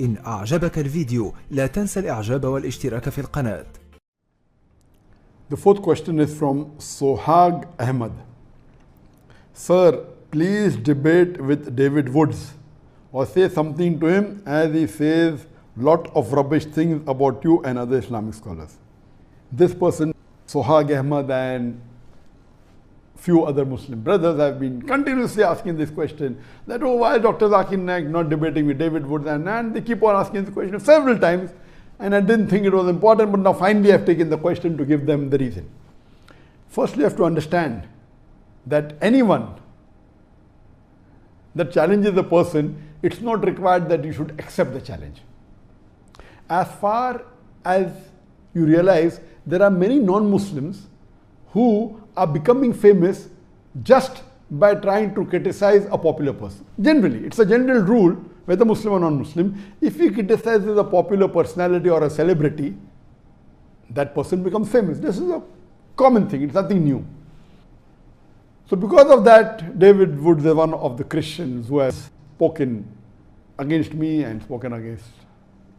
إن أعجبك الفيديو لا تنسى الإعجاب والاشتراك في القناة. The fourth question is from Sohag Ahmed. Sir, please debate with David Woods or say something to him as he says lot of rubbish things about you and other Islamic scholars. This person, Sohag Ahmed, and few other Muslim brothers have been continuously asking this question that, oh, why is Dr. Zakir Naik not debating with David Woods? And they keep on asking this question several times, and I didn't think it was important, but now finally I've taken the question to give them the reason. Firstly, you have to understand that anyone that challenges a person, it's not required that you should accept the challenge. As far as you realize, there are many non-Muslims who are becoming famous just by trying to criticize a popular person. Generally, it's a general rule, whether Muslim or non-Muslim, if he criticizes a popular personality or a celebrity, that person becomes famous. This is a common thing, it's nothing new. So because of that, David Woods is one of the Christians who has spoken against me and spoken against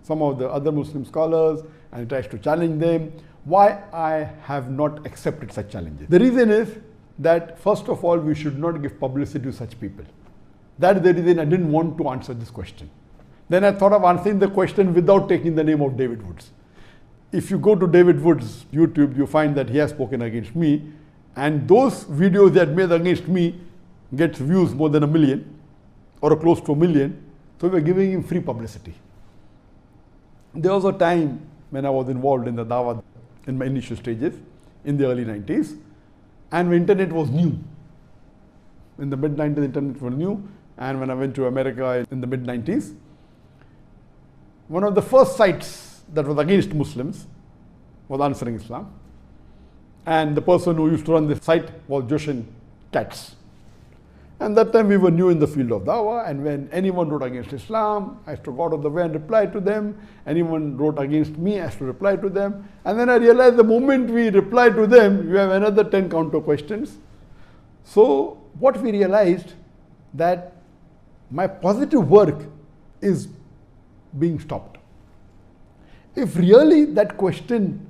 some of the other Muslim scholars and tries to challenge them. Why I have not accepted such challenges? The reason is that first of all, we should not give publicity to such people. That is the reason I didn't want to answer this question. Then I thought of answering the question without taking the name of David Woods. If you go to David Woods' YouTube, you find that he has spoken against me, and those videos that made against me gets views more than 1 million or close to 1 million. So we are giving him free publicity. There was a time when I was involved in the Dawah in my initial stages in the early 90s, and when internet was new. In the mid-90s, internet was new, and when I went to America in the mid-90s, one of the first sites that was against Muslims was Answering Islam, and the person who used to run this site was Joshin Katz. And that time we were new in the field of Dawah, and when anyone wrote against Islam, I used to go out of the way and reply to them. Anyone wrote against me, I used to reply to them. And then I realized the moment we reply to them, we have another 10 counter questions. So what we realized, that my positive work is being stopped. If really that question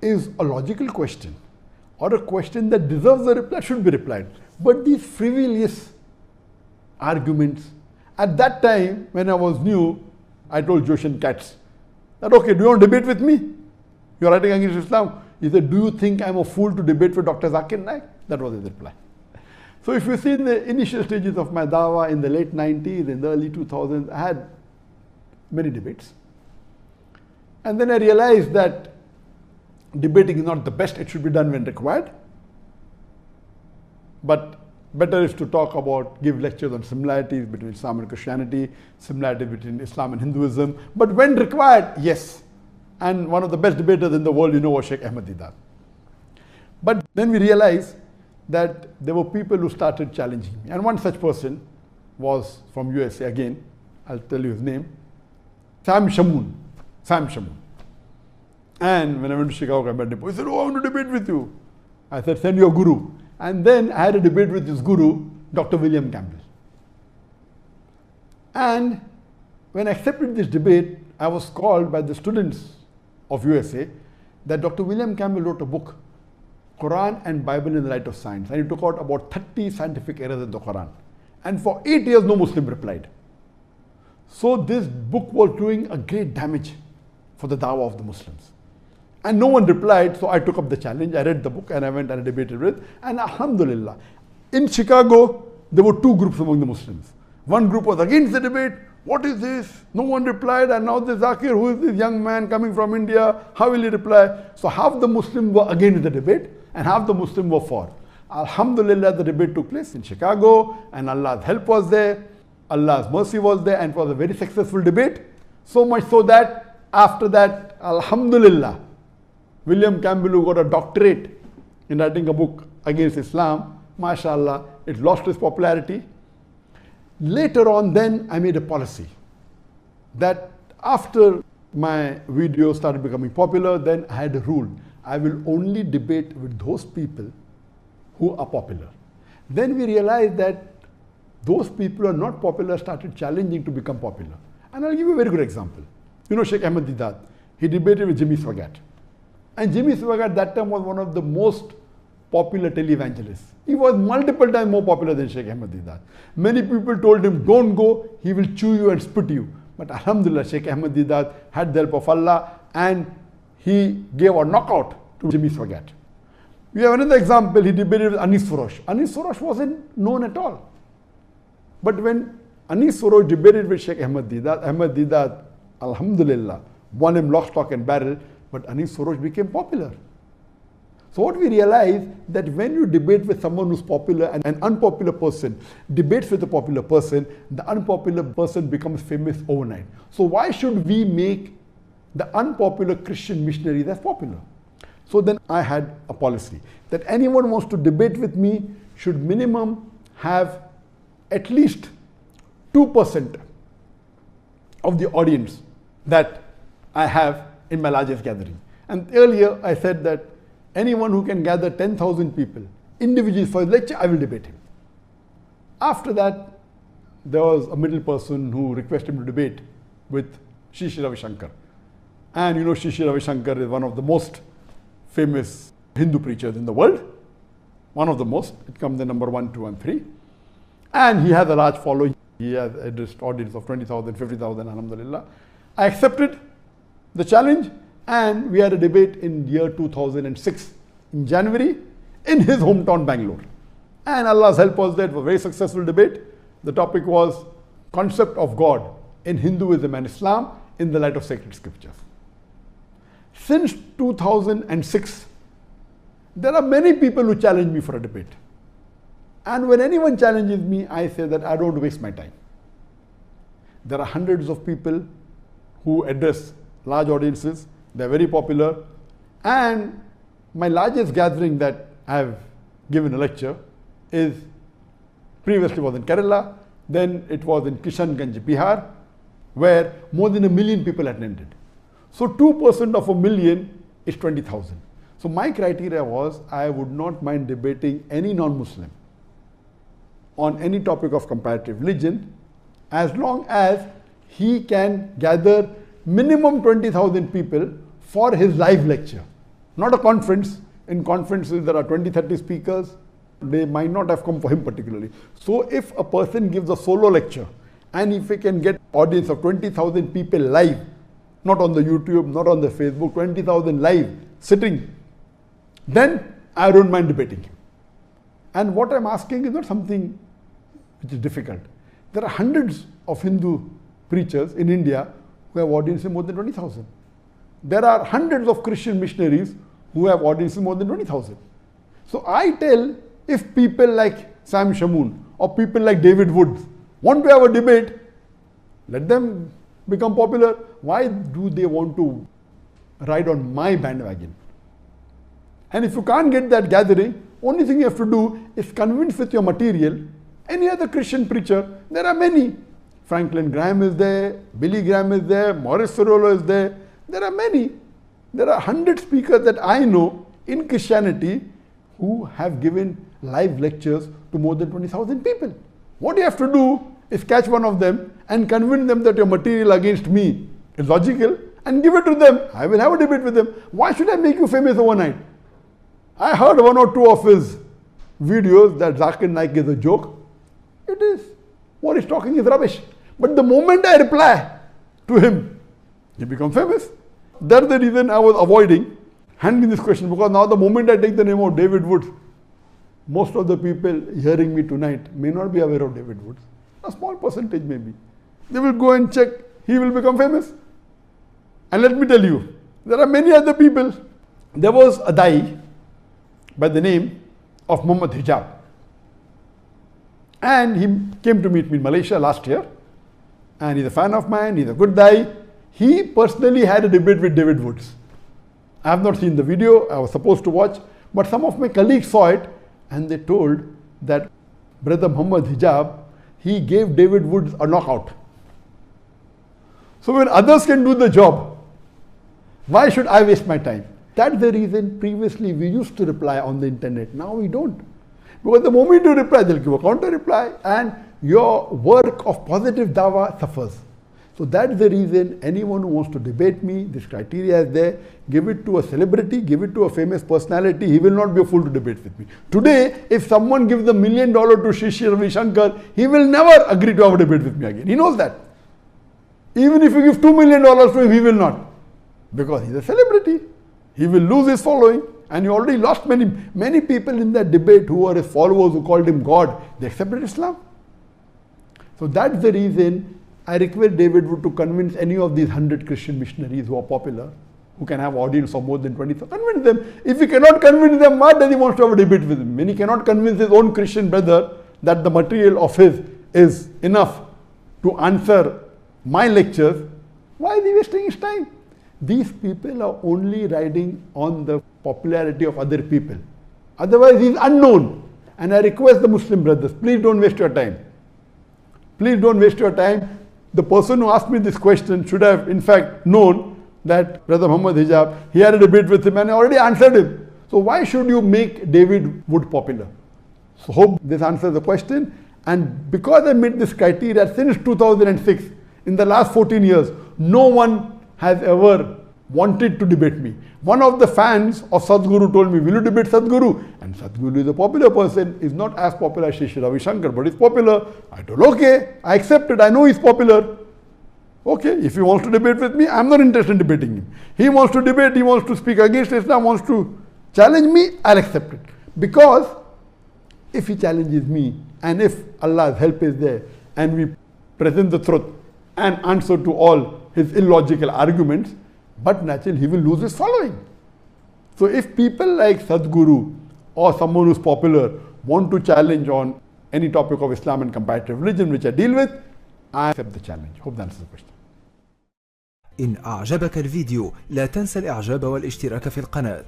is a logical question or a question that deserves a reply, should be replied. But these frivolous arguments, at that time when I was new, I told Joshin Katz that, okay, do you want to debate with me? You're writing against Islam. He said, do you think I'm a fool to debate with Dr. Zakir Naik? That was his reply. So if you see in the initial stages of my Dawah in the late 90s, in the early 2000s, I had many debates. And then I realized that debating is not the best, it should be done when required. But better is to talk about, give lectures on similarities between Islam and Christianity, similarities between Islam and Hinduism. But when required, yes. And one of the best debaters in the world, you know, was Sheikh Ahmad Didat. But then we realized that there were people who started challenging me. And one such person was from USA again. I'll tell you his name. Sam Shamoon. And when I went to Chicago, I met him. He said, oh, I want to debate with you. I said, send your guru. And then I had a debate with his guru, Dr. William Campbell. And when I accepted this debate, I was called by the students of USA that Dr. William Campbell wrote a book, Quran and Bible in the Light of Science. And he took out about 30 scientific errors in the Quran. And for 8 years, no Muslim replied. So this book was doing a great damage for the Dawah of the Muslims. And no one replied, so I took up the challenge. I read the book and I went and I debated with. And alhamdulillah, in Chicago, there were two groups among the Muslims. One group was against the debate. What is this? No one replied. And now this Zakir, who is this young man coming from India, how will he reply? So half the Muslims were against the debate and half the Muslims were for. Alhamdulillah, the debate took place in Chicago and Allah's help was there. Allah's mercy was there, and it was a very successful debate. So much so that after that, alhamdulillah, William Campbell, who got a doctorate in writing a book against Islam, mashallah, it lost its popularity. Later on, then I made a policy that after my videos started becoming popular, then I had a rule. I will only debate with those people who are popular. Then we realized that those people who are not popular started challenging to become popular. And I'll give you a very good example. You know Sheikh Ahmed Deedat. He debated with Jimmy Swaggart. And Jimmy Swaggart at that time was one of the most popular televangelists. He was multiple times more popular than Sheikh Ahmed Deedat. Many people told him, don't go, he will chew you and spit you. But Alhamdulillah, Sheikh Ahmed Deedat had the help of Allah and he gave a knockout to Jimmy Swaggart. We have another example, he debated with Anis Furosh. Anis Furosh wasn't known at all. But when Anis Furosh debated with Sheikh Ahmed Deedat, Alhamdulillah, won him lock, stock and barrel, but Anis Furosh became popular. So what we realize that when you debate with someone who's popular and an unpopular person debates with a popular person, the unpopular person becomes famous overnight. So why should we make the unpopular Christian missionaries as popular? So then I had a policy that anyone wants to debate with me should minimum have at least 2% of the audience that I have in my largest gathering. And earlier I said that anyone who can gather 10,000 people individually for a lecture, I will debate him. After that, there was a middle person who requested him to debate with Sri Sri Ravi Shankar. And you know Sri Sri Ravi Shankar is one of the most famous Hindu preachers in the world. One of the most. It comes in number 1, 2 and 3. And he has a large following. He has a audience of 20,000, 50,000, alhamdulillah. I accepted the challenge and we had a debate in year 2006 in January in his hometown Bangalore. And Allah's help was that it was a very successful debate. The topic was concept of God in Hinduism and Islam in the light of sacred scriptures. Since 2006, there are many people who challenge me for a debate. And when anyone challenges me, I say that I don't waste my time. There are hundreds of people who address large audiences. They're very popular. And my largest gathering that I have given a lecture is previously was in Kerala, then it was in Kishanganj, Bihar, where more than 1 million people attended. So 2% of 1 million is 20,000. So my criteria was I would not mind debating any non-Muslim on any topic of comparative religion as long as he can gather minimum 20,000 people for his live lecture. Not a conference. In conferences there are 20, 30 speakers. They might not have come for him particularly. So if a person gives a solo lecture and if he can get audience of 20,000 people live, not on the YouTube, not on the Facebook, 20,000 live sitting, then I don't mind debating him. And what I'm asking is not something which is difficult. There are hundreds of Hindu preachers in India who have audiences more than 20,000. There are hundreds of Christian missionaries who have audiences more than 20,000. So I tell, if people like Sam Shamoon or people like David Woods want to have a debate, let them become popular. Why do they want to ride on my bandwagon? And if you can't get that gathering, only thing you have to do is convince with your material any other Christian preacher. There are many. Franklin Graham is there, Billy Graham is there, Morris Cerullo is there. There are many. There are 100 speakers that I know in Christianity who have given live lectures to more than 20,000 people. What you have to do is catch one of them and convince them that your material against me is logical and give it to them. I will have a debate with them. Why should I make you famous overnight? I heard 1 or 2 of his videos that Zakir Naik is a joke. It is. What he's talking is rubbish. But the moment I reply to him, he becomes famous. That's the reason I was avoiding handling this question, because now the moment I take the name of David Woods, most of the people hearing me tonight may not be aware of David Woods. A small percentage maybe. They will go and check, he will become famous. And let me tell you, there are many other people. There was a Dai by the name of Muhammad Hijab. And he came to meet me in Malaysia last year. And he's a fan of mine, he's a good Dai. He personally had a debate with David Woods. I have not seen the video, I was supposed to watch, but some of my colleagues saw it and they told that Brother Muhammad Hijab, he gave David Woods a knockout. So when others can do the job, why should I waste my time? That's the reason previously we used to reply on the internet. Now we don't. Because the moment you reply, they'll give a counter reply and your work of positive dawah suffers. So that's the reason anyone who wants to debate me, this criteria is there. Give it to a celebrity, give it to a famous personality. He will not be a fool to debate with me. Today, if someone gives $1 million to Shri Ravi Shankar, he will never agree to have a debate with me again. He knows that. Even if you give $2 million to him, he will not. Because he's a celebrity. He will lose his following. And he already lost many people in that debate who were his followers, who called him God. They accepted Islam. So that's the reason I request David to convince any of these 100 Christian missionaries who are popular, who can have audience of more than 20. Convince them. If he cannot convince them, why does he want to have a debate with him? When he cannot convince his own Christian brother that the material of his is enough to answer my lectures, why is he wasting his time? These people are only riding on the popularity of other people. Otherwise, he is unknown. And I request the Muslim brothers, please don't waste your time. Please don't waste your time. The person who asked me this question should have in fact known that Brother Muhammad Hijab, he had a debate with him and I already answered him. So why should you make David Wood popular? So hope this answers the question. And because I met this criteria since 2006, in the last 14 years, no one has ever wanted to debate me. One of the fans of Sadhguru told me, will you debate Sadhguru? And Sadhguru is a popular person, is not as popular as Shri Ravi Shankar, but he's popular. I told, okay, I accept it, I know he's popular. Okay, if he wants to debate with me, I'm not interested in debating him. He wants to debate, he wants to speak against Islam, wants to challenge me, I'll accept it. Because if he challenges me, and if Allah's help is there, and we present the truth and answer to all his illogical arguments, but naturally he will lose his following. So if people like Sadhguru or someone who's popular want to challenge on any topic of Islam and comparative religion, which I deal with, I accept the challenge. Hope that answers the question. إن أعجبك الفيديو لا تنسى الإعجاب والاشتراك في القناة.